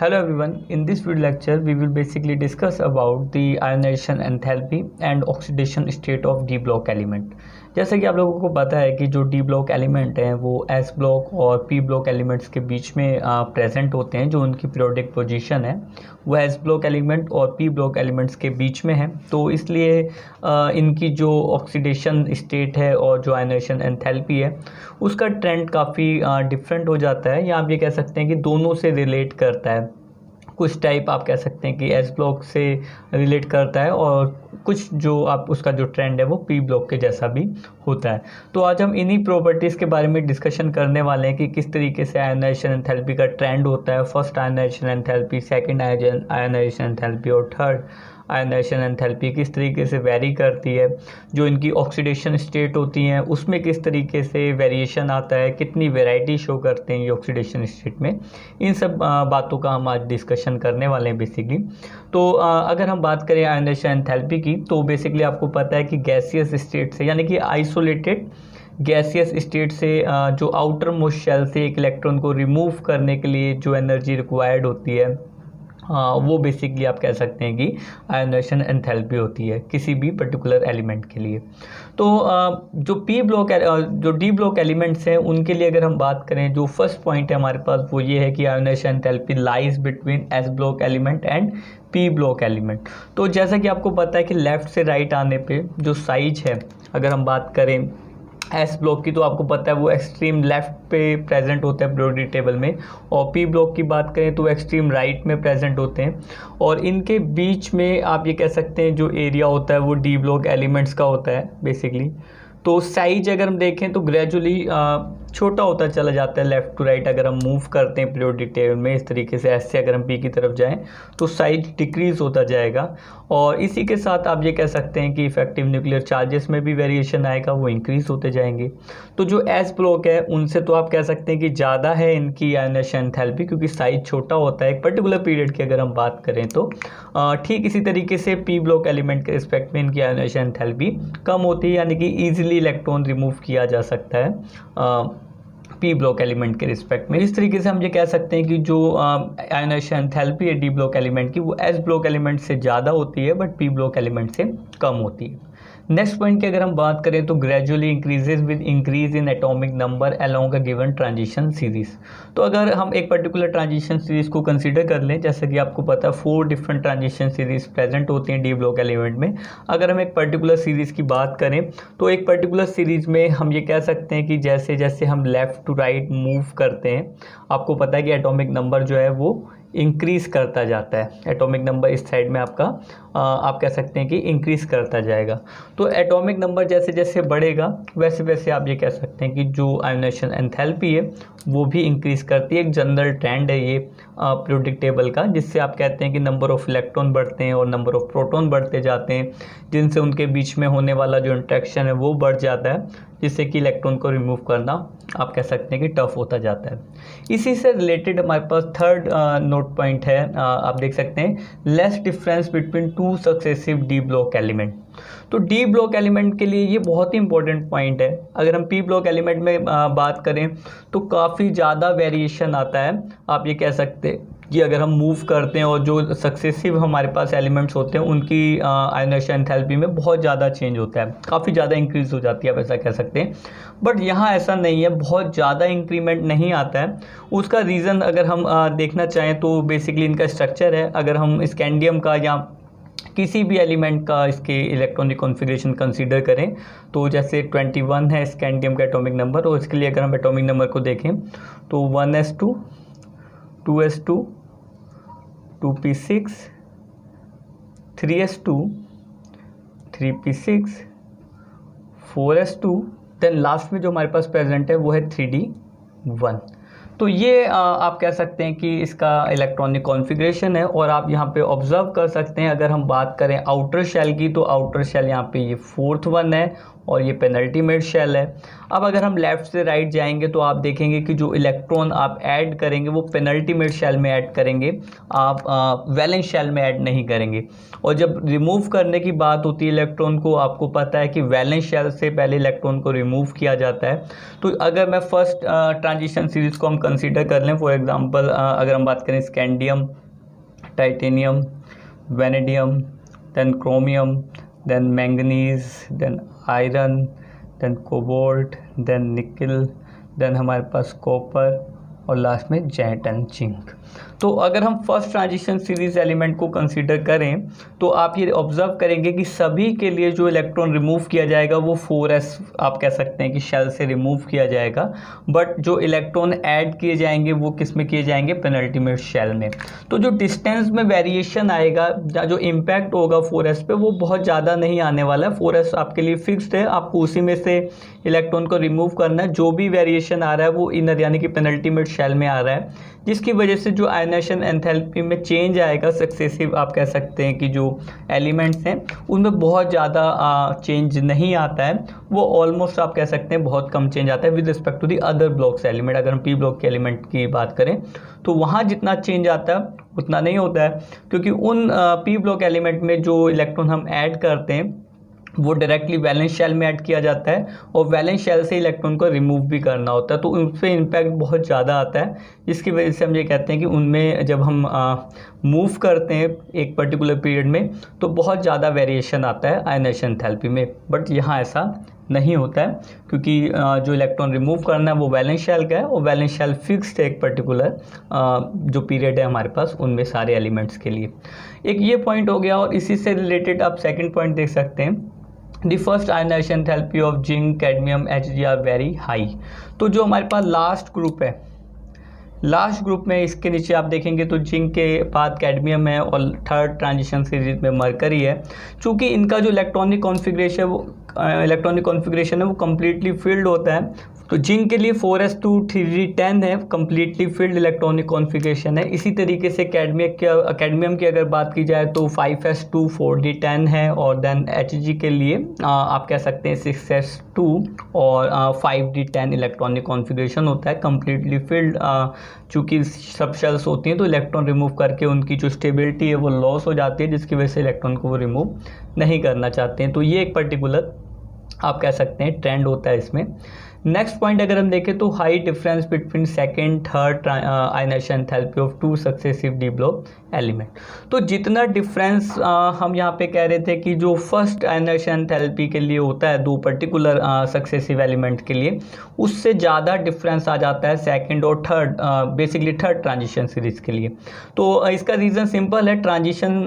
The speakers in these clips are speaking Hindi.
Hello everyone, in this video lecture we will basically discuss about the ionization enthalpy and oxidation state of d block element। जैसे कि आप लोगों को पता है कि जो डी ब्लॉक एलिमेंट हैं वो एस ब्लॉक और पी ब्लॉक एलिमेंट्स के बीच में प्रेजेंट होते हैं। जो उनकी पीरियोडिक पोजीशन है वो एस ब्लॉक एलिमेंट और पी ब्लॉक एलिमेंट्स के बीच में है, तो इसलिए इनकी जो ऑक्सीडेशन स्टेट है और जो आयनाइजेशन एंथैल्पी है उसका ट्रेंड काफ़ी डिफरेंट हो जाता है, या आप ये कह सकते हैं कि दोनों से रिलेट करता है। कुछ टाइप आप कह सकते हैं कि एस ब्लॉक से रिलेट करता है और कुछ जो आप उसका जो ट्रेंड है वो पी ब्लॉक के जैसा भी होता है। तो आज हम इन्हीं प्रॉपर्टीज़ के बारे में डिस्कशन करने वाले हैं कि किस तरीके से आयनाइजेशन एंथैल्पी का ट्रेंड होता है। First ionization enthalpy, second ionization enthalpy और थर्ड आयनाइजेशन एंथैल्पी किस तरीके से वेरी करती है। जो इनकी ऑक्सीडेशन स्टेट होती हैं उसमें किस तरीके से वेरिएशन आता है, कितनी वैरायटी शो करते हैं ये ऑक्सीडेशन स्टेट में, इन सब बातों का हम आज डिस्कशन करने वाले हैं बेसिकली। तो अगर हम बात करें आयनाइजेशन एंथैल्पी की, तो बेसिकली आपको पता है कि गैसियस स्टेट से, यानी कि आइसोलेटेड गैसियस स्टेट से जो आउटर मोस्ट शेल से एक इलेक्ट्रॉन को रिमूव करने के लिए जो एनर्जी रिक्वायर्ड होती है वो बेसिकली आप कह सकते हैं कि आयनाइजेशन एंथैल्पी होती है किसी भी पर्टिकुलर एलिमेंट के लिए। तो जो डी ब्लॉक एलिमेंट्स हैं उनके लिए अगर हम बात करें, जो फर्स्ट पॉइंट है हमारे पास वो ये है कि ionization enthalpy lies between S block element and P block element. तो जैसा कि आपको पता है कि लेफ़्ट से राइट आने पे जो साइज है, अगर हम बात करें एस ब्लॉक की, तो आपको पता है वो एक्सट्रीम लेफ्ट पे प्रेजेंट होता है पीरियोडिक टेबल में, और पी ब्लॉक की बात करें तो एक्सट्रीम राइट में प्रेजेंट होते हैं। और इनके बीच में आप ये कह सकते हैं जो एरिया होता है वो डी ब्लॉक एलिमेंट्स का होता है बेसिकली। तो साइज अगर हम देखें तो ग्रेजुअली छोटा होता चला जाता है लेफ़्ट टू राइट। अगर हम मूव करते हैं पीरियोडिक टेबल में इस तरीके से, ऐसे अगर हम पी की तरफ जाएं तो साइज डिक्रीज़ होता जाएगा। और इसी के साथ आप ये कह सकते हैं कि इफेक्टिव न्यूक्लियर चार्जेस में भी वेरिएशन आएगा, वो इंक्रीज़ होते जाएंगे। तो जो एस ब्लॉक है उनसे तो आप कह सकते हैं कि ज़्यादा है इनकी आयनाइजेशन एंथैल्पी, क्योंकि साइज छोटा होता है एक पर्टिकुलर पीरियड की अगर हम बात करें तो। ठीक इसी तरीके से पी ब्लॉक एलिमेंट के रिस्पेक्ट में इनकी आयनाइजेशन एंथैल्पी कम होती है, यानी कि ईजिली इलेक्ट्रॉन रिमूव किया जा सकता है पी ब्लॉक एलिमेंट के रिस्पेक्ट में। इस तरीके से हम ये कह सकते हैं कि जो आयनाइजेशन एंथैल्पी है डी ब्लॉक एलिमेंट की वो एस ब्लॉक एलिमेंट से ज़्यादा होती है बट पी ब्लॉक एलिमेंट से कम होती है। नेक्स्ट पॉइंट की अगर हम बात करें तो gradually increases with increase in atomic number along a given transition series. तो अगर हम एक पर्टिकुलर ट्रांजिशन सीरीज को कंसीडर कर लें, जैसे कि आपको पता है 4 डिफरेंट ट्रांजिशन सीरीज प्रेजेंट होती हैं डी ब्लॉक एलिमेंट में। अगर हम एक पर्टिकुलर सीरीज़ की बात करें तो एक पर्टिकुलर सीरीज़ में हम ये कह सकते हैं कि जैसे जैसे हम लेफ़्ट टू राइट मूव करते हैं, आपको पता है कि एटॉमिक नंबर जो है वो इंक्रीज़ करता जाता है। एटॉमिक नंबर इस साइड में आपका आप कह सकते हैं कि इंक्रीज़ करता जाएगा। तो एटॉमिक नंबर जैसे जैसे बढ़ेगा वैसे वैसे आप ये कह सकते हैं कि जो आयनाइजेशन एंथैल्पी है वो भी इंक्रीज़ करती है। एक जनरल ट्रेंड है ये पीरियोडिक टेबल का, जिससे आप कहते हैं कि नंबर ऑफ़ इलेक्ट्रॉन बढ़ते हैं और नंबर ऑफ़ प्रोटॉन बढ़ते जाते हैं, जिनसे उनके बीच में होने वाला जो इंटरेक्शन है वो बढ़ जाता है, जिससे कि इलेक्ट्रॉन को रिमूव करना आप कह सकते हैं कि टफ होता जाता है। इसी से रिलेटेड हमारे पास थर्ड नोट पॉइंट है, आप देख सकते हैं less difference between 2 successive D block element. तो डी ब्लॉक एलिमेंट के लिए ये बहुत ही इंपॉर्टेंट पॉइंट है। अगर हम पी ब्लॉक एलिमेंट में बात करें तो काफ़ी ज़्यादा वेरिएशन आता है। आप ये कह सकते हैं कि अगर हम मूव करते हैं और जो सक्सेसिव हमारे पास एलिमेंट्स होते हैं उनकी आयनाइजेशन एंथैल्पी में बहुत ज़्यादा चेंज होता है, काफ़ी ज़्यादा इंक्रीज़ हो जाती है, आप ऐसा कह सकते हैं। बट यहाँ ऐसा नहीं है, बहुत ज़्यादा इंक्रीमेंट नहीं आता है। उसका रीज़न अगर हम देखना चाहें तो बेसिकली इनका स्ट्रक्चर है। अगर हम स्कैंडियम का या किसी भी एलिमेंट का इसके इलेक्ट्रॉनिक कॉन्फ़िगरेशन कंसीडर करें तो जैसे 21 है स्कैंडियम का एटॉमिक नंबर, और इसके लिए अगर हम एटॉमिक नंबर को देखें तो 1s2, 2s2, 2p6, 3s2, 3p6, 4s2, then last में जो हमारे पास प्रेजेंट है वो है 3d1। तो ये आप कह सकते हैं कि इसका इलेक्ट्रॉनिक कॉन्फ़िगरेशन है। और आप यहाँ पे ऑब्जर्व कर सकते हैं, अगर हम बात करें आउटर शेल की तो आउटर शेल यहाँ पे ये 4th वन है और ये पेनल्टीमेट शेल है। अब अगर हम लेफ़्ट से राइट जाएंगे तो आप देखेंगे कि जो इलेक्ट्रॉन आप ऐड करेंगे वो पेनल्टीमेट शेल में ऐड करेंगे, आप वैलेंस शेल में ऐड नहीं करेंगे। और जब रिमूव करने की बात होती है इलेक्ट्रॉन को, आपको पता है कि वैलेंस शेल से पहले इलेक्ट्रॉन को रिमूव किया जाता है। तो अगर मैं फर्स्ट ट्रांजिशन सीरीज़ को हम कंसीडर कर लें। फॉर एग्जांपल अगर हम बात करें scandium, titanium, vanadium, then chromium, then manganese, then iron, then cobalt, then nickel, then हमारे पास कॉपर और लास्ट में जेट एंड जिंक। तो अगर हम फर्स्ट ट्रांजिशन सीरीज एलिमेंट को कंसीडर करें तो आप ये ऑब्जर्व करेंगे कि सभी के लिए जो इलेक्ट्रॉन रिमूव किया जाएगा वो 4s आप कह सकते हैं कि शेल से रिमूव किया जाएगा, बट जो इलेक्ट्रॉन ऐड किए जाएंगे वो किस में किए जाएंगे, पेनल्टीमेट शेल में। तो जो डिस्टेंस में वेरिएशन आएगा या जो इम्पैक्ट होगा 4s पे वो बहुत ज़्यादा नहीं आने वाला है। 4s आपके लिए फिक्स्ड है, आपको उसी में से इलेक्ट्रॉन को रिमूव करना है। जो भी वेरिएशन आ रहा है वो इनर यानी कि पेनल्टीमेट शेल में आ रहा है, जिसकी वजह से जो आयनाइजेशन एंथैल्पी में चेंज आएगा सक्सेसिव आप कह सकते हैं कि जो एलिमेंट्स हैं उनमें बहुत ज़्यादा चेंज नहीं आता है, वो ऑलमोस्ट आप कह सकते हैं बहुत कम चेंज आता है with respect to the other blocks element. अगर हम पी ब्लॉक के एलिमेंट की बात करें तो वहाँ जितना चेंज आता है उतना नहीं होता है, क्योंकि उन पी ब्लॉक एलिमेंट में जो इलेक्ट्रॉन हम ऐड करते हैं वो डायरेक्टली वैलेंस शेल में ऐड किया जाता है और वैलेंस शेल से इलेक्ट्रॉन को रिमूव भी करना होता है, तो उन पर इम्पैक्ट बहुत ज़्यादा आता है, जिसकी वजह से हम ये कहते हैं कि उनमें जब हम मूव करते हैं एक पर्टिकुलर पीरियड में तो बहुत ज़्यादा वेरिएशन आता है आयनाइजेशन एंथैल्पी में। बट यहाँ ऐसा नहीं होता है, क्योंकि जो इलेक्ट्रॉन रिमूव करना है वो वैलेंस शेल का है और वैलेंस शेल फिक्स्ड है एक पर्टिकुलर जो पीरियड है हमारे पास उनमें सारे एलिमेंट्स के लिए। एक ये पॉइंट हो गया, और इसी से रिलेटेड आप सेकेंड पॉइंट देख सकते हैं, the first ionization enthalpy of zinc, cadmium, Hg are very high. तो जो हमारे पास लास्ट ग्रुप है, लास्ट ग्रुप में इसके नीचे आप देखेंगे तो जिंक के बाद कैडमियम है और थर्ड ट्रांजिशन सीरीज में मरकरी है। चूँकि इनका जो इलेक्ट्रॉनिक कॉन्फ़िगरेशन है वो कम्प्लीटली फिल्ड होता है, तो जिंक के लिए 4s2 3d10 है, कम्प्लीटली फिल्ड इलेक्ट्रॉनिक कॉन्फ़िगरेशन है। इसी तरीके से कैडमियम की अगर बात की जाए तो 5s2 4d10 है, और देन Hg के लिए आप कह सकते हैं 6s2 और 5d10 इलेक्ट्रॉनिक कॉन्फ़िगरेशन होता है, कम्प्लीटली फिल्ड। चूँकि सब शेल्स होती हैं तो इलेक्ट्रॉन रिमूव करके उनकी जो स्टेबिलिटी है वो लॉस हो जाती है, जिसकी वजह से इलेक्ट्रॉन को वो रिमूव नहीं करना चाहते हैं। तो ये एक पर्टिकुलर आप कह सकते हैं ट्रेंड होता है इसमें। नेक्स्ट पॉइंट अगर हम देखें तो high difference between second third ionization enthalpy of two successive D block element. तो जितना डिफरेंस हम यहाँ पे कह रहे थे कि जो फर्स्ट आयनाइजेशन एंथैल्पी के लिए होता है दो पर्टिकुलर सक्सेसिव एलिमेंट के लिए, उससे ज़्यादा डिफरेंस आ जाता है सेकेंड और third basically third transition series के लिए। तो इसका रीज़न सिंपल है, ट्रांजिशन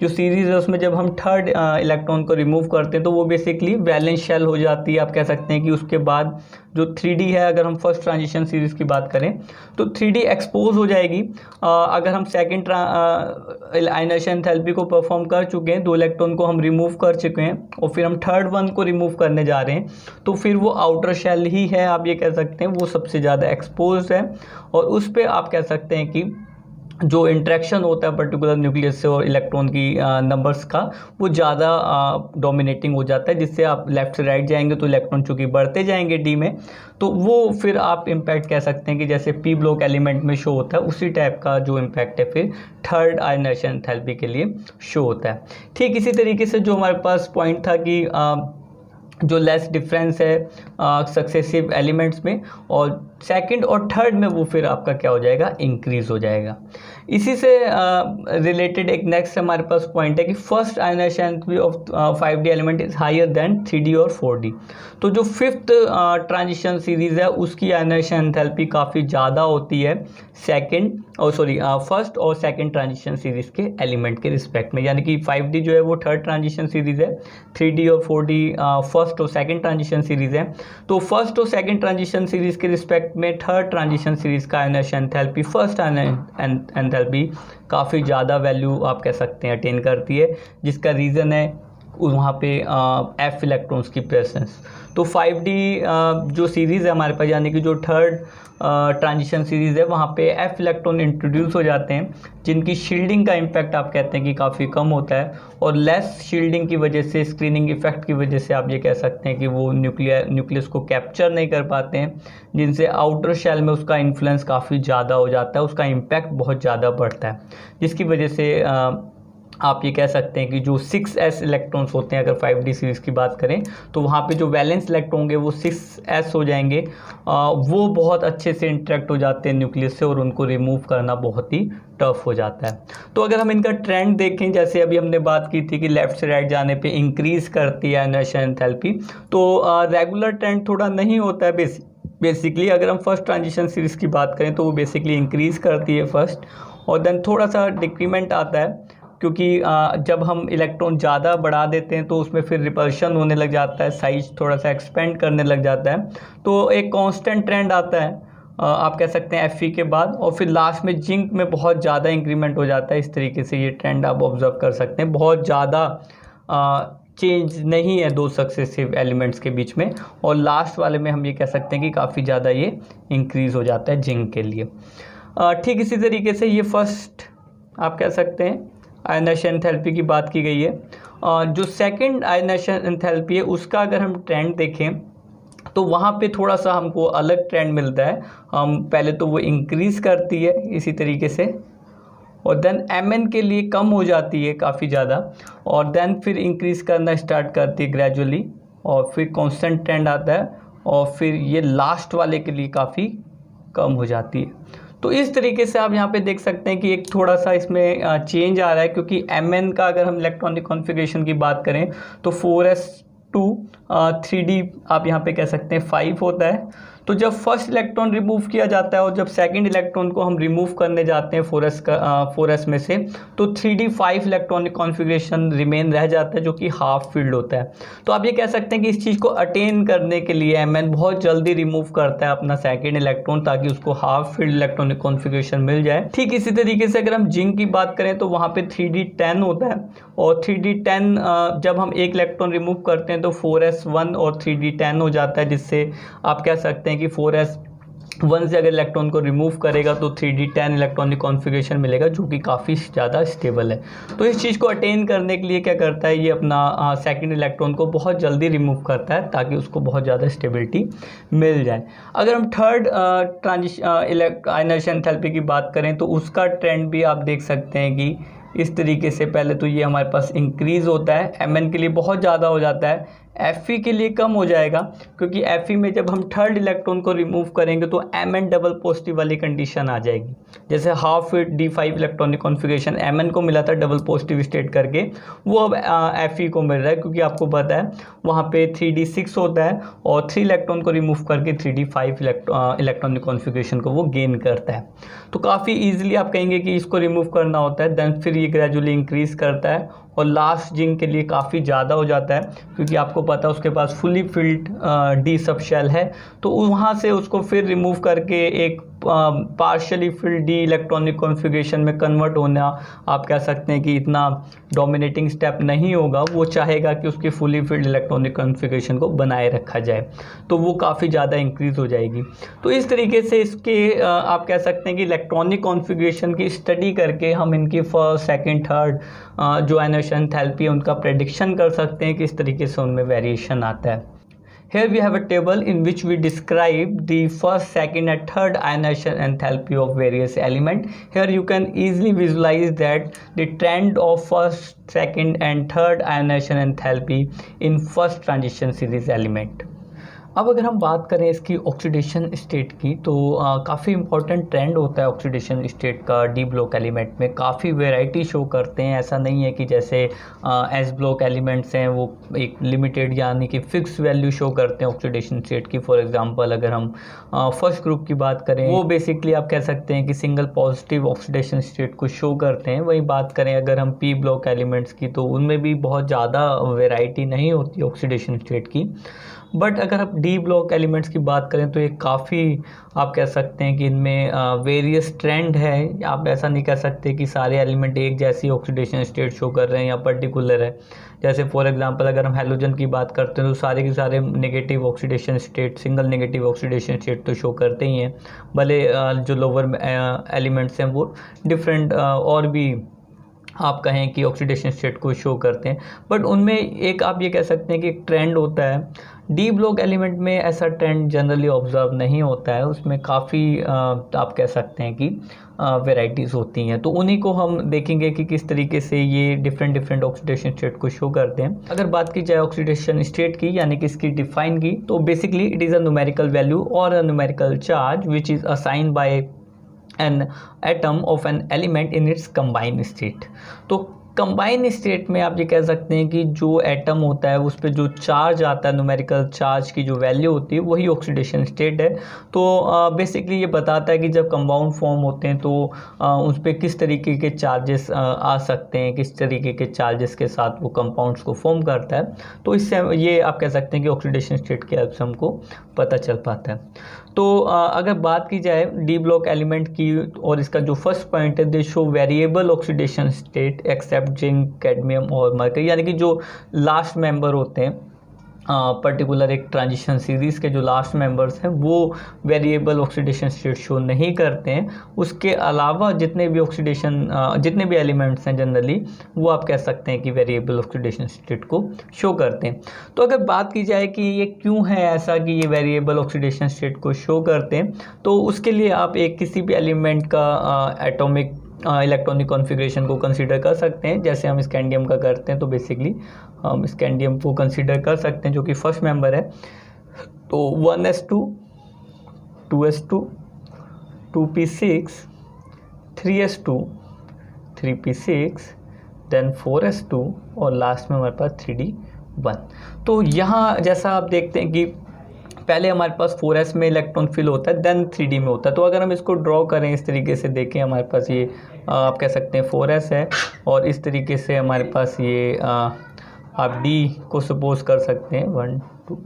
जो सीरीज़ है उसमें जब हम थर्ड इलेक्ट्रॉन को रिमूव करते हैं तो वो बेसिकली वैलेंस शेल हो जाती है। आप कह सकते हैं कि उसके बाद जो 3D है, अगर हम फर्स्ट ट्रांजिशन सीरीज़ की बात करें तो 3D एक्सपोज हो जाएगी। अगर हम सेकेंड आयनाइजेशन एंथैल्पी को परफॉर्म कर चुके हैं, दो इलेक्ट्रॉन को हम रिमूव कर चुके हैं और फिर हम थर्ड वन को रिमूव करने जा रहे हैं, तो फिर वो आउटर शेल ही है, आप ये कह सकते हैं वो सबसे ज़्यादा एक्सपोज है, और उस पर आप कह सकते हैं कि जो इंट्रैक्शन होता है पर्टिकुलर न्यूक्लियस से और इलेक्ट्रॉन की नंबर्स का वो ज़्यादा डोमिनेटिंग हो जाता है, जिससे आप लेफ़्ट से राइट जाएंगे तो इलेक्ट्रॉन चूँकि बढ़ते जाएंगे डी में, तो वो फिर आप इम्पैक्ट कह सकते हैं कि जैसे पी ब्लॉक एलिमेंट में शो होता है उसी टाइप का जो इम्पैक्ट है फिर थर्ड आयनाइजेशन एंथैल्पी के लिए शो होता है। ठीक इसी तरीके से जो हमारे पास पॉइंट था कि जो लेस डिफरेंस है सक्सेसिव एलिमेंट्स में और सेकंड और थर्ड में, वो फिर आपका क्या हो जाएगा, इंक्रीज़ हो जाएगा। इसी से रिलेटेड एक नेक्स्ट हमारे पास पॉइंट है कि first ionization enthalpy of 5D element is higher than 3D और 4D। तो जो फिफ्थ ट्रांजिशन सीरीज़ है उसकी आयनाइजेशन एंथैल्पी काफ़ी ज़्यादा होती है फर्स्ट और सेकंड ट्रांजिशन सीरीज़ के एलिमेंट के रिस्पेक्ट में, यानी कि 5D जो है वो थर्ड ट्रांजिशन सीरीज़ है, 3D और 4D फर्स्ट और सेकंड ट्रांजिशन सीरीज़ है। तो फर्स्ट और सेकंड ट्रांजिशन सीरीज़ के रिस्पेक्ट में थर्ड ट्रांजिशन सीरीज़ का आयनाइजेशन एंथैल्पी फर्स्ट एंथैल्पी काफ़ी ज़्यादा वैल्यू आप कह सकते हैं अटेन करती है, जिसका रीज़न है वहाँ पे एफ इलेक्ट्रॉन्स की प्रेजेंस। तो 5D जो सीरीज़ है हमारे पास, यानी कि जो थर्ड ट्रांजिशन सीरीज़ है, वहाँ पे एफ इलेक्ट्रॉन इंट्रोड्यूस हो जाते हैं, जिनकी शील्डिंग का इम्पैक्ट आप कहते हैं कि काफ़ी कम होता है, और लेस शील्डिंग की वजह से, स्क्रीनिंग इफेक्ट की वजह से आप ये कह सकते हैं कि वो न्यूक्लियस को कैप्चर नहीं कर पाते हैं, जिनसे आउटर शेल में उसका इन्फ्लुएंस काफ़ी ज़्यादा हो जाता है, उसका इम्पैक्ट बहुत ज़्यादा बढ़ता है, जिसकी वजह से आप ये कह सकते हैं कि जो 6s इलेक्ट्रॉन्स होते हैं, अगर 5d सीरीज़ की बात करें तो वहाँ पे जो वैलेंस इलेक्ट्रॉन होंगे वो 6s हो जाएंगे। वो बहुत अच्छे से इंटरेक्ट हो जाते हैं न्यूक्लियस से और उनको रिमूव करना बहुत ही टफ हो जाता है। तो अगर हम इनका ट्रेंड देखें, जैसे अभी हमने बात की थी कि लेफ़्ट से राइट जाने पे इंक्रीज़ करती है आयनाइजेशन एंथैल्पी, तो रेगुलर ट्रेंड थोड़ा नहीं होता है। बेसिकली अगर हम फर्स्ट ट्रांजिशन सीरीज़ की बात करें तो वो बेसिकली इंक्रीज़ करती है फर्स्ट, और देन थोड़ा सा डिक्रीमेंट आता है, क्योंकि जब हम इलेक्ट्रॉन ज़्यादा बढ़ा देते हैं तो उसमें फिर रिपल्शन होने लग जाता है, साइज थोड़ा सा एक्सपेंड करने लग जाता है। तो एक कांस्टेंट ट्रेंड आता है आप कह सकते हैं Fe के बाद, और फिर लास्ट में जिंक में बहुत ज़्यादा इंक्रीमेंट हो जाता है। इस तरीके से ये ट्रेंड आप ऑब्जर्व कर सकते हैं। बहुत ज़्यादा चेंज नहीं है दो सक्सेसिव एलिमेंट्स के बीच में, और लास्ट वाले में हम ये कह सकते हैं कि काफ़ी ज़्यादा ये इंक्रीज़ हो जाता है जिंक के लिए। ठीक इसी तरीके से ये फर्स्ट आप कह सकते हैं आयनाइजेशन एंथैल्पी की बात की गई है। जो सेकंड आयनाइजेशन एंथैल्पी है उसका अगर हम ट्रेंड देखें तो वहाँ पे थोड़ा सा हमको अलग ट्रेंड मिलता है। हम पहले तो वो इंक्रीज़ करती है इसी तरीके से, और देन Mn के लिए कम हो जाती है काफ़ी ज़्यादा, और देन फिर इंक्रीज़ करना स्टार्ट करती है ग्रेजुअली, और फिर कांस्टेंट ट्रेंड आता है, और फिर ये लास्ट वाले के लिए काफ़ी कम हो जाती है। तो इस तरीके से आप यहाँ पे देख सकते हैं कि एक थोड़ा सा इसमें चेंज आ रहा है, क्योंकि Mn का अगर हम इलेक्ट्रॉनिक कॉन्फ़िगरेशन की बात करें तो 4s2 3d आप यहाँ पे कह सकते हैं 5 होता है। तो जब फर्स्ट इलेक्ट्रॉन रिमूव किया जाता है और जब सेकंड इलेक्ट्रॉन को हम रिमूव करने जाते हैं 4s में से, तो 3d 5 इलेक्ट्रॉनिक कॉन्फ़िगरेशन रिमेन रह जाता है, जो कि हाफ फील्ड होता है। तो आप ये कह सकते हैं कि इस चीज़ को अटेन करने के लिए Mn बहुत जल्दी रिमूव करता है अपना सेकेंड इलेक्ट्रॉन, ताकि उसको हाफ फील्ड इलेक्ट्रॉनिक कॉन्फ़िगरेशन मिल जाए। ठीक इसी तरीके से अगर हम जिंक की बात करें तो वहाँ पर 3d 10 होता है, और 3d 10 जब हम एक इलेक्ट्रॉन रिमूव करते हैं तो 4s1 और 3d 10 हो जाता है, जिससे आप कह सकते हैं कि 4s1 से अगर इलेक्ट्रॉन को रिमूव करेगा तो 3d 10 इलेक्ट्रॉनिक कॉन्फ़िगरेशन मिलेगा, जो कि काफ़ी ज़्यादा स्टेबल है। तो इस चीज़ को अटेन करने के लिए क्या करता है, ये अपना सेकंड इलेक्ट्रॉन को बहुत जल्दी रिमूव करता है ताकि उसको बहुत ज़्यादा स्टेबिलिटी मिल जाए। अगर हम थर्ड आयनाइजेशन एंथैल्पी की बात करें तो उसका ट्रेंड भी आप देख सकते हैं कि इस तरीके से पहले तो ये हमारे पास इंक्रीज़ होता है, Mn के लिए बहुत ज़्यादा हो जाता है, Fe के लिए कम हो जाएगा, क्योंकि Fe में जब हम थर्ड इलेक्ट्रॉन को रिमूव करेंगे तो Mn डबल पॉजिटिव वाली कंडीशन आ जाएगी। जैसे half d5 electronic configuration Mn को मिला था डबल पॉजिटिव स्टेट करके, वो अब Fe को मिल रहा है, क्योंकि आपको पता है वहाँ पे 3d6 होता है और 3 इलेक्ट्रॉन को रिमूव करके 3d5 इलेक्ट्रॉनिक कॉन्फ़िगरेशन को वो गेन करता है। तो काफ़ी ईजिली आप कहेंगे कि इसको रिमूव करना होता है, देन फिर ये ग्रेजुअली इंक्रीज़ करता है, और लास्ट जिंक के लिए काफ़ी ज़्यादा हो जाता है, क्योंकि आपको पता है उसके पास fully filled d sub shell है। तो वहाँ से उसको फिर रिमूव करके एक partially filled d electronic configuration में कन्वर्ट होना आप कह सकते हैं कि इतना डोमिनेटिंग स्टेप नहीं होगा। वो चाहेगा कि उसकी फुली फिल्ड इलेक्ट्रॉनिक कॉन्फ़िगरेशन को बनाए रखा जाए, तो वो काफ़ी ज़्यादा इंक्रीज़ हो जाएगी। तो इस तरीके से इसके आप कह सकते हैं कि इलेक्ट्रॉनिक कॉन्फ़िगरेशन की स्टडी करके हम इनकी फर्स्ट सेकंड थर्ड जो आयनाइजेशन एंथैल्पी है उनका प्रेडिक्शन कर सकते हैं कि इस तरीके से उनमें वेरिएशन आता है। Here we have a table in which we describe the first, second and third ionization enthalpy of various element. Here you can easily visualize that the trend of first, second and third ionization enthalpy in first transition series element. अब अगर हम बात करें इसकी ऑक्सीडेशन स्टेट की, तो काफ़ी इंपॉर्टेंट ट्रेंड होता है ऑक्सीडेशन स्टेट का डी ब्लॉक एलिमेंट में। काफ़ी वैरायटी शो करते हैं, ऐसा नहीं है कि जैसे एस ब्लॉक एलिमेंट्स हैं वो एक लिमिटेड यानी कि फिक्स वैल्यू शो करते हैं ऑक्सीडेशन स्टेट की। फॉर एग्जांपल अगर हम फर्स्ट ग्रुप की बात करें, वो बेसिकली आप कह सकते हैं कि सिंगल पॉजिटिव ऑक्सीडेशन स्टेट को शो करते हैं। वही बात करें अगर हम पी ब्लॉक एलिमेंट्स की, तो उनमें भी बहुत ज़्यादा वैरायटी नहीं होती ऑक्सीडेशन स्टेट की। बट अगर आप डी ब्लॉक एलिमेंट्स की बात करें तो ये काफ़ी आप कह सकते हैं कि इनमें वेरियस ट्रेंड है। आप ऐसा नहीं कह सकते कि सारे एलिमेंट एक जैसी ऑक्सीडेशन स्टेट शो कर रहे हैं या पर्टिकुलर है। जैसे फॉर एग्जांपल अगर हम हैलोजन की बात करते हैं तो सारे के सारे negative oxidation state, single negative oxidation state तो शो करते ही हैं, भले जो लोअर एलिमेंट्स हैं वो डिफरेंट और भी आप कहें कि ऑक्सीडेशन स्टेट को शो करते हैं, बट उनमें एक आप ये कह सकते हैं कि एक ट्रेंड होता है। डी ब्लॉक एलिमेंट में ऐसा ट्रेंड जनरली ऑब्जर्व नहीं होता है, उसमें काफ़ी आप कह सकते हैं कि वेराइटीज़ होती हैं। तो उन्हीं को हम देखेंगे कि किस तरीके से ये डिफरेंट ऑक्सीडेशन स्टेट को शो करते हैं। अगर बात की जाए ऑक्सीडेशन स्टेट की, यानी कि इसकी डिफाइन की, तो basically it is a numerical value और a numerical charge which is assigned by an atom of an element in its combine state. तो कंबाइन स्टेट में आप ये कह सकते हैं कि जो एटम होता है उस पर जो चार्ज आता है, न्यूमेरिकल चार्ज की जो वैल्यू होती है वही ऑक्सीडेशन स्टेट है। तो बेसिकली ये बताता है कि जब कंपाउंड फॉर्म होते हैं तो उस पर किस तरीके के चार्जेस आ सकते हैं, किस तरीके के चार्जेस के साथ वो कंपाउंड्स को फॉर्म करता है। तो इससे ये आप कह सकते हैं कि ऑक्सीडेशन स्टेट के हेल्प से हमको पता चल पाता है। तो अगर बात की जाए डी ब्लॉक एलिमेंट की, और इसका जो फर्स्ट पॉइंट है, they show variable oxidation state except zinc, cadmium और मरकरी, यानी कि जो लास्ट मेंबर होते हैं पर्टिकुलर एक ट्रांजिशन सीरीज़ के जो लास्ट मेंबर्स हैं वो वेरिएबल ऑक्सीडेशन स्टेट शो नहीं करते हैं। उसके अलावा जितने भी जितने भी एलिमेंट्स हैं जनरली वो आप कह सकते हैं कि वेरिएबल ऑक्सीडेशन स्टेट को शो करते हैं। तो अगर बात की जाए कि ये क्यों है ऐसा कि ये वेरिएबल ऑक्सीडेशन स्टेट को शो करते हैं, तो उसके लिए आप एक किसी भी एलिमेंट का एटॉमिक इलेक्ट्रॉनिक कॉन्फ़िगरेशन को कंसीडर कर सकते हैं, जैसे हम स्कैंडियम का करते हैं। तो बेसिकली हम स्कैंडियम को कंसीडर कर सकते हैं जो कि फर्स्ट मेंबर है। तो 1s2, 2s2, 2p6, 3s2, 3p6, then 4s2 और लास्ट में हमारे पास 3d1। तो यहाँ जैसा आप देखते हैं कि पहले हमारे पास 4s में इलेक्ट्रॉन फिल होता है, देन 3d में होता है। तो अगर हम इसको ड्रॉ करें इस तरीके से, देखें हमारे पास ये आप कह सकते हैं 4s है, और इस तरीके से हमारे पास ये आप d को सपोज कर सकते हैं 1 2।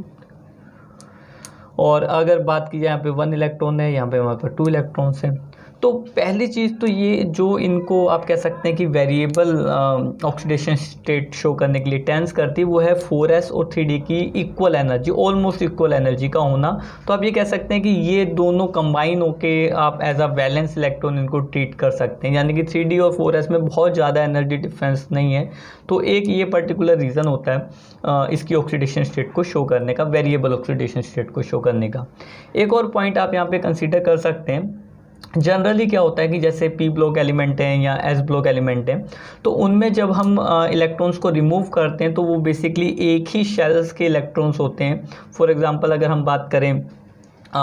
और अगर बात की जाए यहाँ पे 1 इलेक्ट्रॉन है, यहाँ पे हमारे पास 2 इलेक्ट्रॉन्स हैं। तो पहली चीज़ तो ये जो इनको आप कह सकते हैं कि वेरिएबल ऑक्सीडेशन स्टेट शो करने के लिए टेंस करती है वो है 4s और 3d की equal energy, almost equal energy का होना। तो आप ये कह सकते हैं कि ये दोनों कंबाइन होके आप एज अ वैलेंस इलेक्ट्रॉन इनको ट्रीट कर सकते हैं, यानी कि 3d और 4s में बहुत ज़्यादा एनर्जी डिफरेंस नहीं है। तो एक ये पर्टिकुलर रीज़न होता है इसकी ऑक्सीडेशन स्टेट को शो करने का, वेरिएबल ऑक्सीडेशन स्टेट को शो करने का। एक और पॉइंट आप यहाँ पे कंसीडर कर सकते हैं, जनरली क्या होता है कि जैसे पी ब्लॉक एलिमेंट हैं या एस ब्लॉक एलिमेंट हैं, तो उनमें जब हम इलेक्ट्रॉन्स को रिमूव करते हैं तो वो बेसिकली एक ही शेल्स के इलेक्ट्रॉन्स होते हैं। फॉर एग्जांपल अगर हम बात करें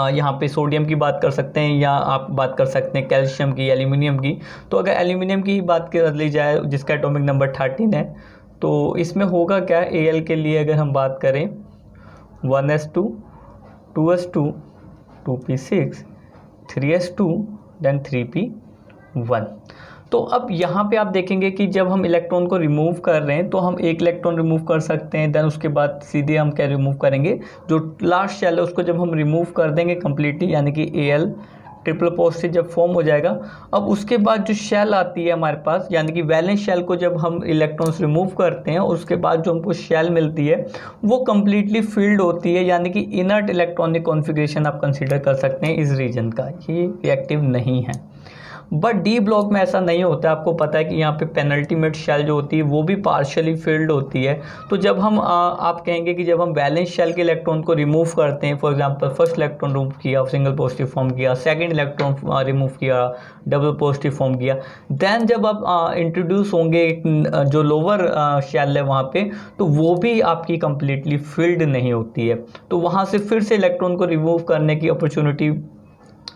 यहाँ पे सोडियम की बात कर सकते हैं, या आप बात कर सकते हैं कैल्शियम की, एल्यूमिनियम की। तो अगर एल्यूमिनियम की बात कर ली जाए जिसका एटॉमिक नंबर 13 है, तो इसमें होगा क्या, Al के लिए अगर हम बात करें 1s2, 2s2, 2p6, 3s2, then 3p1। तो अब यहाँ पे आप देखेंगे कि जब हम इलेक्ट्रॉन को रिमूव कर रहे हैं तो हम एक इलेक्ट्रॉन रिमूव कर सकते हैं, देन उसके बाद सीधे हम क्या रिमूव करेंगे, जो लास्ट शेल है उसको जब हम रिमूव कर देंगे कम्प्लीटली, यानी कि Al ट्रिपल पॉजिटिव जब फॉर्म हो जाएगा, अब उसके बाद जो शेल आती है हमारे पास, यानी कि वैलेंस शेल को जब हम इलेक्ट्रॉन्स रिमूव करते हैं उसके बाद जो हमको शेल मिलती है वो कम्प्लीटली फिल्ड होती है, यानी कि इनर्ट इलेक्ट्रॉनिक कॉन्फ़िगरेशन आप कंसीडर कर सकते हैं इस रीजन का, ये रिएक्टिव नहीं है। बट डी ब्लॉक में ऐसा नहीं होता है। आपको पता है कि यहाँ पे पेनल्टीमेट शेल जो होती है वो भी पार्शियली फिल्ड होती है। तो जब हम आप कहेंगे कि जब हम बैलेंस शेल के इलेक्ट्रॉन को रिमूव करते हैं, for example first electron remove किया, सिंगल पॉजिटिव फॉर्म किया, सेकंड इलेक्ट्रॉन रिमूव किया, डबल पॉजिटिव फॉर्म किया, देन जब आप इंट्रोड्यूस होंगे जो लोअर शेल है वहाँ पे, तो वो भी आपकी कंप्लीटली फिल्ड नहीं होती है। तो वहाँ से फिर से इलेक्ट्रॉन को रिमूव करने की अपॉर्चुनिटी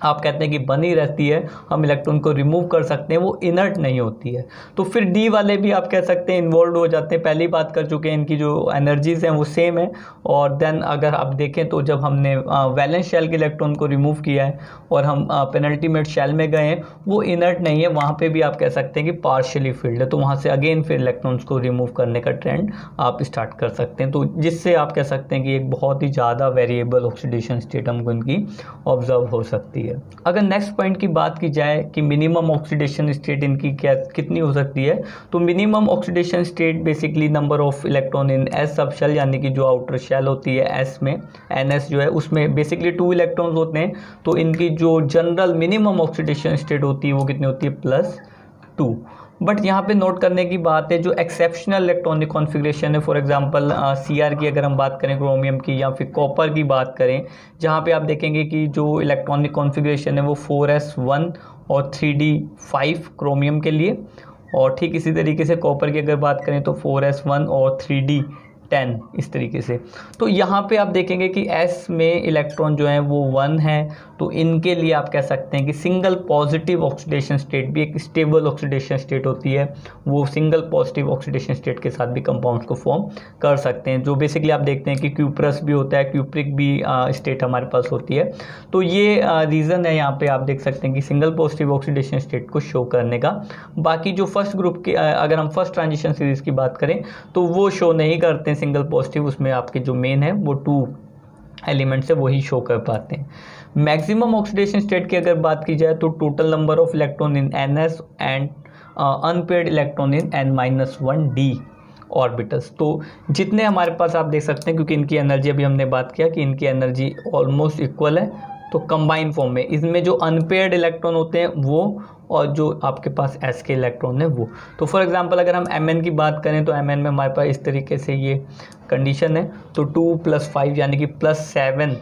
आप कहते हैं कि बनी रहती है, हम इलेक्ट्रॉन को रिमूव कर सकते हैं, वो इनर्ट नहीं होती है। तो फिर डी वाले भी आप कह सकते हैं इन्वॉल्व हो जाते हैं। पहली बात कर चुके हैं, इनकी जो एनर्जीज हैं वो सेम है। और देन अगर आप देखें तो जब हमने वैलेंस शेल के इलेक्ट्रॉन को रिमूव किया है और हम पेनल्टीमेट शेल में गए हैं, वो इनर्ट नहीं है, वहाँ पर भी आप कह सकते हैं कि पार्शियली फील्ड है। तो वहाँ से अगेन फिर इलेक्ट्रॉन्स को रिमूव करने का ट्रेंड आप स्टार्ट कर सकते हैं। तो जिससे आप कह सकते हैं कि एक बहुत ही ज़्यादा वेरिएबल ऑक्सीडेशन स्टेट हमको इनकी ऑब्जर्व हो सकती है। अगर नेक्स्ट पॉइंट की बात की जाए कि मिनिमम ऑक्सीडेशन स्टेट इनकी क्या कितनी हो सकती है, तो minimum oxidation state basically number of electron in s sub shell, यानी कि जो आउटर शेल होती है एस में, एनएस जो है उसमें बेसिकली 2 इलेक्ट्रॉन्स होते हैं। तो इनकी जो जनरल मिनिमम ऑक्सीडेशन स्टेट होती है वो कितनी होती है, +2। बट यहाँ पे नोट करने की बात है, जो एक्सेप्शनल इलेक्ट्रॉनिक कॉन्फ़िगरेशन है, फॉर एग्जांपल Cr की अगर हम बात करें क्रोमियम की, या फिर कॉपर की बात करें, जहाँ पे आप देखेंगे कि जो इलेक्ट्रॉनिक कॉन्फ़िगरेशन है वो 4s1 और 3d5 क्रोमियम के लिए, और ठीक इसी तरीके से कॉपर की अगर बात करें तो 4s1 और 3d10 इस तरीके से। तो यहाँ पे आप देखेंगे कि s में इलेक्ट्रॉन जो है वो 1 है, तो इनके लिए आप कह सकते हैं कि सिंगल पॉजिटिव ऑक्सीडेशन स्टेट भी एक स्टेबल ऑक्सीडेशन स्टेट होती है, वो सिंगल पॉजिटिव ऑक्सीडेशन स्टेट के साथ भी कंपाउंड्स को फॉर्म कर सकते हैं। जो बेसिकली आप देखते हैं कि क्यूप्रस भी होता है, क्यूप्रिक भी स्टेट हमारे पास होती है। तो ये रीज़न है, यहाँ पे आप देख सकते हैं कि सिंगल पॉजिटिव ऑक्सीडेशन स्टेट को शो करने का। बाकी जो फर्स्ट ग्रुप के अगर हम फर्स्ट ट्रांजिशन सीरीज़ की बात करें तो वो शो नहीं करते हैं सिंगल पॉजिटिव, उसमें आपके जो मेन है वो 2 एलिमेंट्स है वही शो कर पाते हैं। मैक्सिमम ऑक्सीडेशन स्टेट की अगर बात की जाए तो total number of electron in ns and unpaired electron in n-1d orbitals. तो जितने हमारे पास आप देख सकते हैं, क्योंकि इनकी एनर्जी अभी हमने बात किया कि इनकी एनर्जी ऑलमोस्ट इक्वल है, तो कंबाइन फॉर्म में इसमें जो अनपेयर्ड इलेक्ट्रॉन होते हैं वो, और जो आपके पास s के इलेक्ट्रॉन है वो। तो फॉर एग्जांपल अगर हम mn की बात करें तो mn में हमारे पास इस तरीके से ये कंडीशन है, तो 2 + 5 यानी कि +7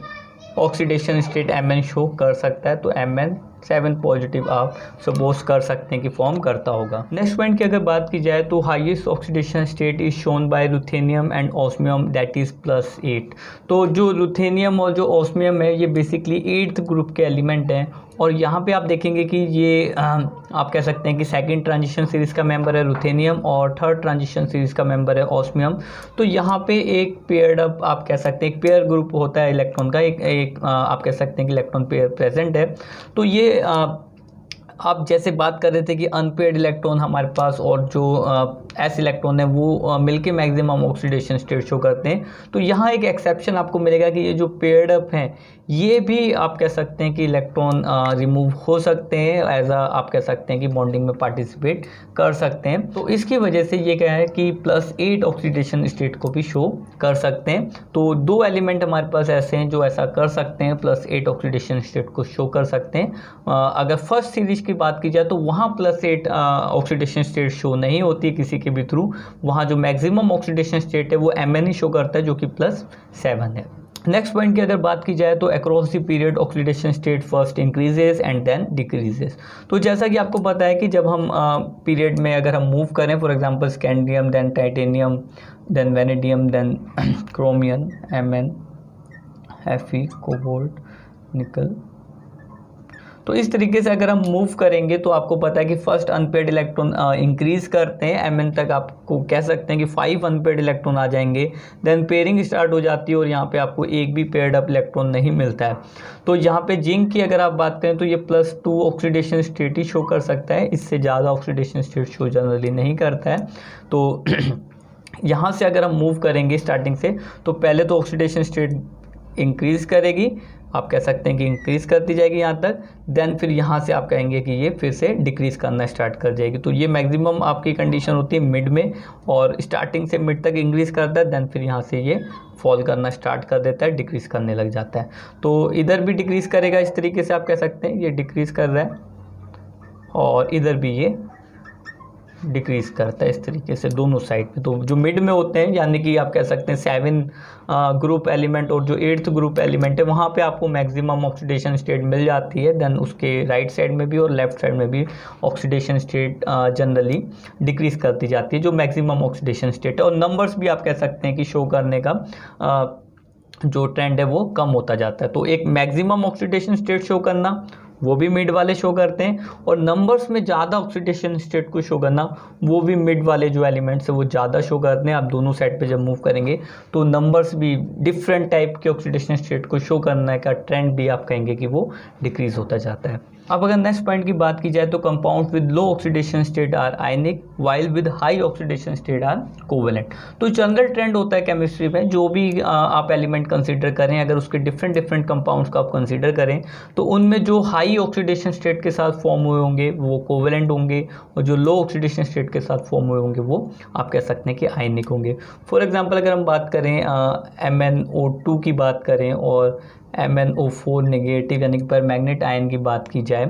ऑक्सीडेशन स्टेट mn शो कर सकता है। तो mn 7 पॉजिटिव आप सपोज कर सकते हैं कि फॉर्म करता होगा। नेक्स्ट पॉइंट की अगर बात की जाए तो highest oxidation state is shown by ruthenium and osmium, that is +8। तो जो रुथेनियम और जो ऑस्मियम है ये बेसिकली 8th ग्रुप के एलिमेंट हैं, और यहाँ पे आप देखेंगे कि ये आप कह सकते हैं कि सेकंड ट्रांजिशन सीरीज़ का मेंबर है रुथेनियम और थर्ड ट्रांजिशन सीरीज़ का मेंबर है ऑस्मियम। तो यहाँ पे एक पेयर्ड अप आप कह सकते हैं, एक पेयर ग्रुप होता है इलेक्ट्रॉन का, एक आप कह सकते हैं कि इलेक्ट्रॉन पेयर प्रेजेंट है। तो ये आप जैसे बात कर रहे थे कि अनपेयर्ड इलेक्ट्रॉन हमारे पास और जो एस इलेक्ट्रॉन है वो मिलके मैक्सिमम ऑक्सीडेशन स्टेट शो करते हैं। तो यहाँ एक एक्सेप्शन आपको मिलेगा कि ये जो पेयर्ड अप हैं ये भी आप कह सकते हैं कि इलेक्ट्रॉन रिमूव हो सकते हैं, एज आप कह सकते हैं कि बॉन्डिंग में पार्टिसिपेट कर सकते हैं। तो इसकी वजह से ये क्या है कि +8 ऑक्सीडेशन स्टेट को भी शो कर सकते हैं। तो 2 एलिमेंट हमारे पास ऐसे हैं जो ऐसा कर सकते हैं, +8 ऑक्सीडेशन स्टेट को शो कर सकते हैं। अगर फर्स्ट सीरीज की बात की जाए तो वहाँ +8 ऑक्सीडेशन स्टेट शो नहीं होती है किसी के भी थ्रू, वहाँ जो मैक्सिमम ऑक्सीडेशन स्टेट है वो Mn ही शो करता है जो कि +7 है। नेक्स्ट पॉइंट की अगर बात की जाए तो across the period oxidation state first increases and then decreases. तो जैसा कि आपको पता है कि जब हम पीरियड में अगर हम मूव करें, for example scandium, then titanium, then vanadium, then chromium, Mn, Fe, cobalt, nickel, तो इस तरीके से अगर हम मूव करेंगे तो आपको पता है कि फर्स्ट अनपेयर्ड इलेक्ट्रॉन इंक्रीज करते हैं, Mn तक आपको कह सकते हैं कि 5 अनपेयर्ड इलेक्ट्रॉन आ जाएंगे, देन पेयरिंग स्टार्ट हो जाती है और यहाँ पे आपको एक भी पेयर्ड अप इलेक्ट्रॉन नहीं मिलता है। तो यहाँ पे जिंक की अगर आप बात करें तो ये +2 ऑक्सीडेशन स्टेट ही शो कर सकता है, इससे ज़्यादा ऑक्सीडेशन स्टेट शो जनरली नहीं करता है। तो यहाँ से अगर हम मूव करेंगे स्टार्टिंग से, तो पहले तो ऑक्सीडेशन स्टेट इंक्रीज़ करेगी, आप कह सकते हैं कि इंक्रीज़ करती जाएगी यहाँ तक, देन फिर यहाँ से आप कहेंगे कि ये फिर से डिक्रीज़ करना स्टार्ट कर जाएगी। तो ये मैक्सिमम आपकी कंडीशन होती है मिड में, और स्टार्टिंग से मिड तक इंक्रीज़ करता है, देन फिर यहाँ से ये फॉल करना स्टार्ट कर देता है, डिक्रीज़ करने लग जाता है। तो इधर भी डिक्रीज़ करेगा, इस तरीके से आप कह सकते हैं ये डिक्रीज़ कर रहा है, और इधर भी ये डिक्रीज़ करता है, इस तरीके से दोनों साइड पे। तो जो मिड में होते हैं यानी कि आप कह सकते हैं 7 ग्रुप एलिमेंट और जो 8th ग्रुप एलिमेंट है वहाँ पे आपको मैक्सिमम ऑक्सीडेशन स्टेट मिल जाती है, देन उसके राइट साइड में भी और लेफ्ट साइड में भी ऑक्सीडेशन स्टेट जनरली डिक्रीज़ करती जाती है, जो मैक्सिमम ऑक्सीडेशन स्टेट है। और नंबर्स भी आप कह सकते हैं कि शो करने का जो ट्रेंड है वो कम होता जाता है। तो एक मैक्सिमम ऑक्सीडेशन स्टेट शो करना वो भी मिड वाले शो करते हैं, और नंबर्स में ज़्यादा ऑक्सीडेशन स्टेट को शो करना वो भी मिड वाले जो एलिमेंट्स है वो ज़्यादा शो करते हैं। आप दोनों साइड पे जब मूव करेंगे तो नंबर्स भी डिफरेंट टाइप के ऑक्सीडेशन स्टेट को शो करने का ट्रेंड भी आप कहेंगे कि वो डिक्रीज़ होता जाता है। अब अगर नेक्स्ट पॉइंट की बात की जाए तो compound with low oxidation state are ionic while with high oxidation state are covalent. तो जनरल ट्रेंड होता है केमिस्ट्री में, जो भी आप एलिमेंट कंसीडर करें, अगर उसके डिफरेंट कंपाउंड्स को आप कंसीडर करें तो उनमें जो हाई ऑक्सीडेशन स्टेट के साथ फॉर्म हुए होंगे वो कोवेलेंट होंगे, और जो लो ऑक्सीडेशन स्टेट के साथ फॉर्म हुए होंगे वो आप कह सकते हैं कि आयनिक होंगे। फॉर एग्जांपल अगर हम बात करें MnO2 की बात करें और MnO4 नेगेटिव यानी कि परमैग्नेट आयन की बात की जाए,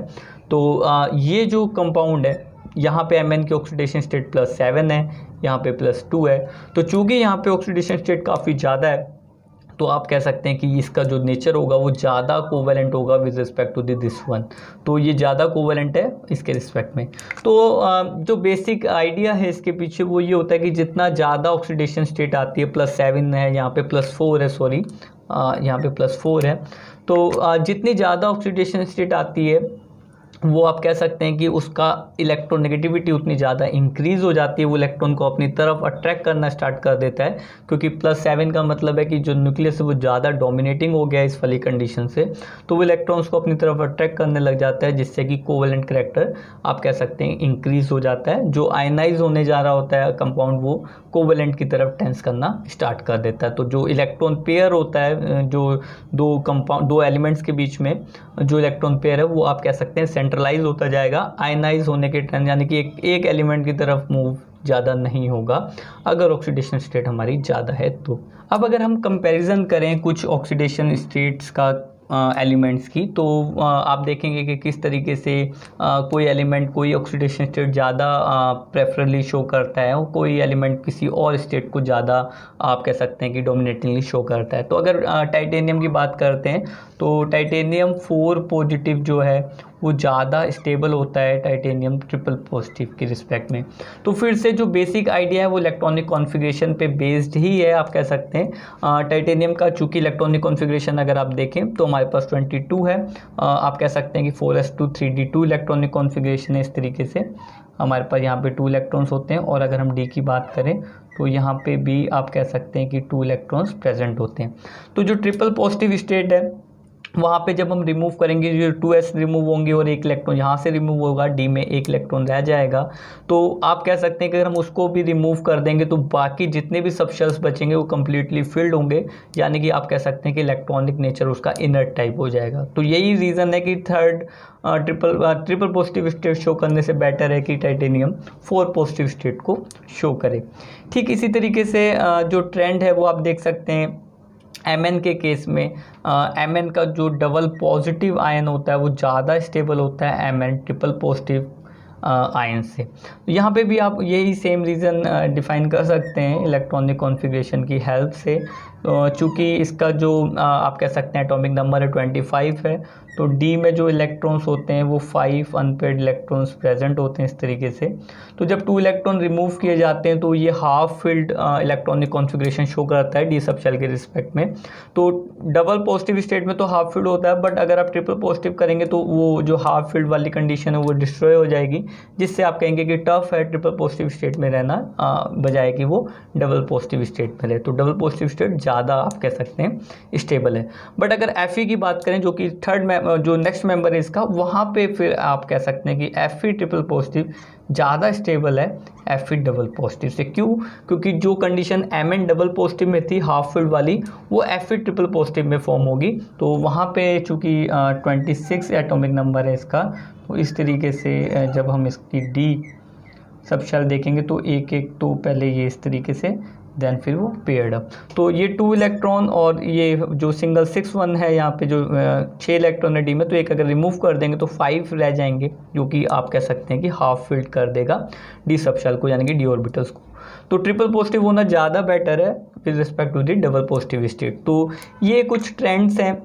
तो ये जो कंपाउंड है यहाँ पे Mn की ऑक्सीडेशन स्टेट +7 है, यहाँ पे +2 है। तो चूँकि यहाँ पे ऑक्सीडेशन स्टेट काफ़ी ज़्यादा है तो आप कह सकते हैं कि इसका जो नेचर होगा वो ज़्यादा कोवेलेंट होगा with respect to this one. तो ये ज़्यादा कोवेलेंट है इसके रिस्पेक्ट में। तो जो बेसिक आइडिया है इसके पीछे वो ये होता है कि जितना ज़्यादा ऑक्सीडेशन स्टेट आती है, +7 है, यहाँ पे +4 है, सॉरी यहाँ पे +4 है। तो जितनी ज़्यादा ऑक्सीडेशन स्टेट आती है वो आप कह सकते हैं कि उसका इलेक्ट्रोनेगेटिविटी उतनी ज़्यादा इंक्रीज़ हो जाती है, वो इलेक्ट्रॉन को अपनी तरफ अट्रैक्ट करना स्टार्ट कर देता है, क्योंकि +7 का मतलब है कि जो न्यूक्लियस है वो ज़्यादा डोमिनेटिंग हो गया है इस वाली कंडीशन से, तो वो इलेक्ट्रॉन्स को अपनी तरफ अट्रैक्ट करने लग जाता है, जिससे कि कोवेलेंट करैक्टर आप कह सकते हैं इंक्रीज़ हो जाता है। जो आयनाइज होने जा रहा होता है कंपाउंड वो कोवेलेंट की तरफ टेंस करना स्टार्ट कर देता है। तो जो इलेक्ट्रॉन पेयर होता है, जो दो एलिमेंट्स के बीच में जो इलेक्ट्रॉन पेयर है वो आप कह सकते हैं सेंट्रलाइज होता जाएगा आयनाइज होने के टाइम, यानी कि एक एलिमेंट की तरफ मूव ज़्यादा नहीं होगा अगर ऑक्सीडेशन स्टेट हमारी ज़्यादा है तो। अब अगर हम कंपैरिजन करें कुछ ऑक्सीडेशन स्टेट्स का एलिमेंट्स की, तो आप देखेंगे कि किस तरीके से कोई एलिमेंट कोई ऑक्सीडेशन स्टेट ज़्यादा प्रेफरेबली शो करता है और कोई एलिमेंट किसी और स्टेट को ज़्यादा आप कह सकते हैं कि डोमिनेटिंगली शो करता है। तो अगर टाइटेनियम की बात करते हैं तो टाइटेनियम 4 पॉजिटिव जो है वो ज़्यादा स्टेबल होता है टाइटेनियम ट्रिपल पॉजिटिव की रिस्पेक्ट में। तो फिर से जो बेसिक आइडिया है वो इलेक्ट्रॉनिक कॉन्फ़िगरेशन पे बेस्ड ही है, आप कह सकते हैं। टाइटेनियम का चूँकि इलेक्ट्रॉनिक कॉन्फ़िगरेशन अगर आप देखें तो हमारे पास 22 है, आप कह सकते हैं कि 4s2 3d2 इलेक्ट्रॉनिक कॉन्फ़िगरेशन है। इस तरीके से हमारे पास यहाँ पे 2 इलेक्ट्रॉन्स होते हैं, और अगर हम डी की बात करें तो यहाँ पे भी आप कह सकते हैं कि 2 इलेक्ट्रॉन्स प्रेजेंट होते हैं। तो जो ट्रिपल पॉजिटिव स्टेट है वहाँ पे जब हम रिमूव करेंगे जो 2s रिमूव होंगे और 1 इलेक्ट्रॉन यहाँ से रिमूव होगा, डी में 1 इलेक्ट्रॉन रह जाएगा। तो आप कह सकते हैं कि अगर हम उसको भी रिमूव कर देंगे तो बाकी जितने भी सब शेल्स बचेंगे वो कम्प्लीटली फिल्ड होंगे, यानी कि आप कह सकते हैं कि इलेक्ट्रॉनिक नेचर उसका इनर्ट टाइप हो जाएगा। तो यही रीज़न है कि third triple positive state show करने से बेटर है कि टाइटेनियम 4 पॉजिटिव स्टेट को शो करे। ठीक इसी तरीके से जो ट्रेंड है वो आप देख सकते हैं Mn के केस में। Mn का जो डबल पॉजिटिव आयन होता है वो ज़्यादा स्टेबल होता है Mn ट्रिपल पॉजिटिव आयन से। यहाँ पे भी आप यही सेम रीज़न डिफाइन कर सकते हैं इलेक्ट्रॉनिक कॉन्फ़िगरेशन की हेल्प से। चूँकि इसका जो आप कह सकते हैं एटॉमिक नंबर है 25 है, तो डी में जो इलेक्ट्रॉन्स होते हैं वो 5 अनपेयर्ड इलेक्ट्रॉन्स प्रेजेंट होते हैं इस तरीके से। तो जब 2 इलेक्ट्रॉन रिमूव किए जाते हैं तो ये half filled electronic configuration show करता है डी सब शेल के रिस्पेक्ट में। तो डबल पॉजिटिव स्टेट में तो हाफ फिल्ड होता है, बट अगर आप ट्रिपल पॉजिटिव करेंगे तो वो जो हाफ फिल्ड वाली कंडीशन है वो डिस्ट्रॉय हो जाएगी, जिससे आप कहेंगे कि टफ है ट्रिपल पॉजिटिव स्टेट में रहना बजाय कि वो डबल पॉजिटिव स्टेट में रहे। तो डबल पॉजिटिव स्टेट ज़्यादा आप कह सकते हैं स्टेबल है। बट अगर Fe की बात करें जो कि जो नेक्स्ट मेंबर है इसका, वहाँ पे फिर आप कह सकते हैं कि Fe ट्रिपल पॉजिटिव ज़्यादा स्टेबल है Fe डबल पॉजिटिव से। क्यों? क्योंकि जो कंडीशन Mn डबल पॉजिटिव में थी हाफ फिल्ड वाली वो Fe ट्रिपल पॉजिटिव में फॉर्म होगी। तो वहाँ पे चूँकि 26 एटॉमिक नंबर है इसका, तो इस तरीके से जब हम इसकी डी सब शेल देखेंगे तो एक एक तो पहले ये इस तरीके से, देन फिर वो पेयर्ड अप। तो ये 2 इलेक्ट्रॉन और ये जो सिंगल 6 1 है यहाँ पे जो 6 इलेक्ट्रॉन है डी में, तो एक अगर रिमूव कर देंगे तो 5 रह जाएंगे, जो कि आप कह सकते हैं कि हाफ फिल्ड कर देगा डी सब शेल को, यानी कि डी ऑर्बिटल्स को। तो ट्रिपल पॉजिटिव होना ज़्यादा बेटर है with respect to the double positive state. तो ये कुछ ट्रेंड्स हैं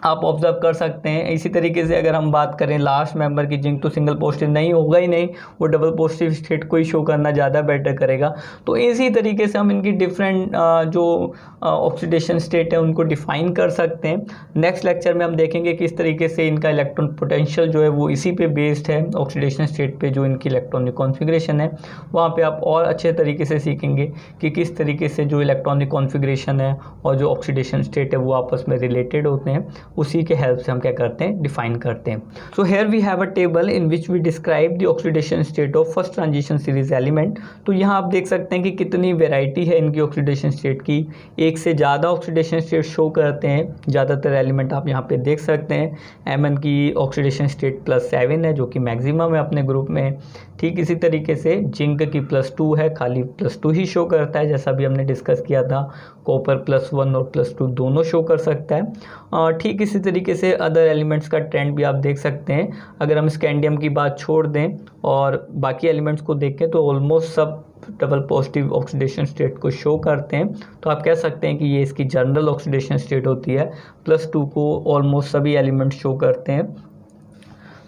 आप ऑब्जर्व कर सकते हैं। इसी तरीके से अगर हम बात करें लास्ट मेंबर की, जिंक तो सिंगल पॉजिटिव नहीं होगा ही नहीं, वो डबल पॉजिटिव स्टेट को ही शो करना ज़्यादा बेटर करेगा। तो इसी तरीके से हम इनकी डिफरेंट जो ऑक्सीडेशन स्टेट है उनको डिफाइन कर सकते हैं। नेक्स्ट लेक्चर में हम देखेंगे किस तरीके से इनका इलेक्ट्रॉन पोटेंशियल जो है वो इसी पे बेस्ड है, ऑक्सीडेशन स्टेट पे जो इनकी इलेक्ट्रॉनिक कॉन्फ़िगरेशन है वहाँ पे आप और अच्छे तरीके से सीखेंगे कि किस तरीके से जो इलेक्ट्रॉनिक कॉन्फ़िगरेशन है और जो ऑक्सीडेशन स्टेट है वो आपस में रिलेटेड होते हैं, उसी के हेल्प से हम क्या करते हैं, डिफाइन करते हैं। So here we have a table in which we describe the oxidation state of first transition series element. तो यहाँ आप देख सकते हैं कि कितनी वेराइटी है इनकी ऑक्सीडेशन स्टेट की, एक से ज़्यादा ऑक्सीडेशन स्टेट शो करते हैं ज़्यादातर एलिमेंट आप यहाँ पे देख सकते हैं। Mn की ऑक्सीडेशन स्टेट +7 है जो कि मैक्सिमम है अपने ग्रुप में। ठीक इसी तरीके से जिंक की +2 है, खाली +2 ही शो करता है, जैसा भी हमने डिस्कस किया था। कॉपर +1 और +2 दोनों शो कर सकता है। ठीक ठीक इसी तरीके से अदर एलिमेंट्स का ट्रेंड भी आप देख सकते हैं। अगर हम स्कैंडियम की बात छोड़ दें और बाकी एलिमेंट्स को देखें तो ऑलमोस्ट सब डबल पॉजिटिव ऑक्सीडेशन स्टेट को शो करते हैं। तो आप कह सकते हैं कि ये इसकी जनरल ऑक्सीडेशन स्टेट होती है। +2 को ऑलमोस्ट सभी एलिमेंट्स शो करते हैं।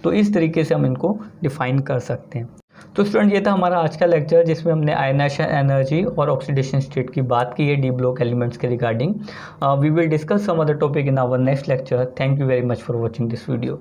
तो इस तरीके से हम इनको डिफाइन कर सकते हैं। तो स्टूडेंट, ये था हमारा आज का लेक्चर जिसमें हमने आयनाइजेशन एनर्जी और ऑक्सीडेशन स्टेट की बात की है डी ब्लॉक एलिमेंट्स के regarding. We will discuss some other topic in our next lecture. Thank you very much for watching this video.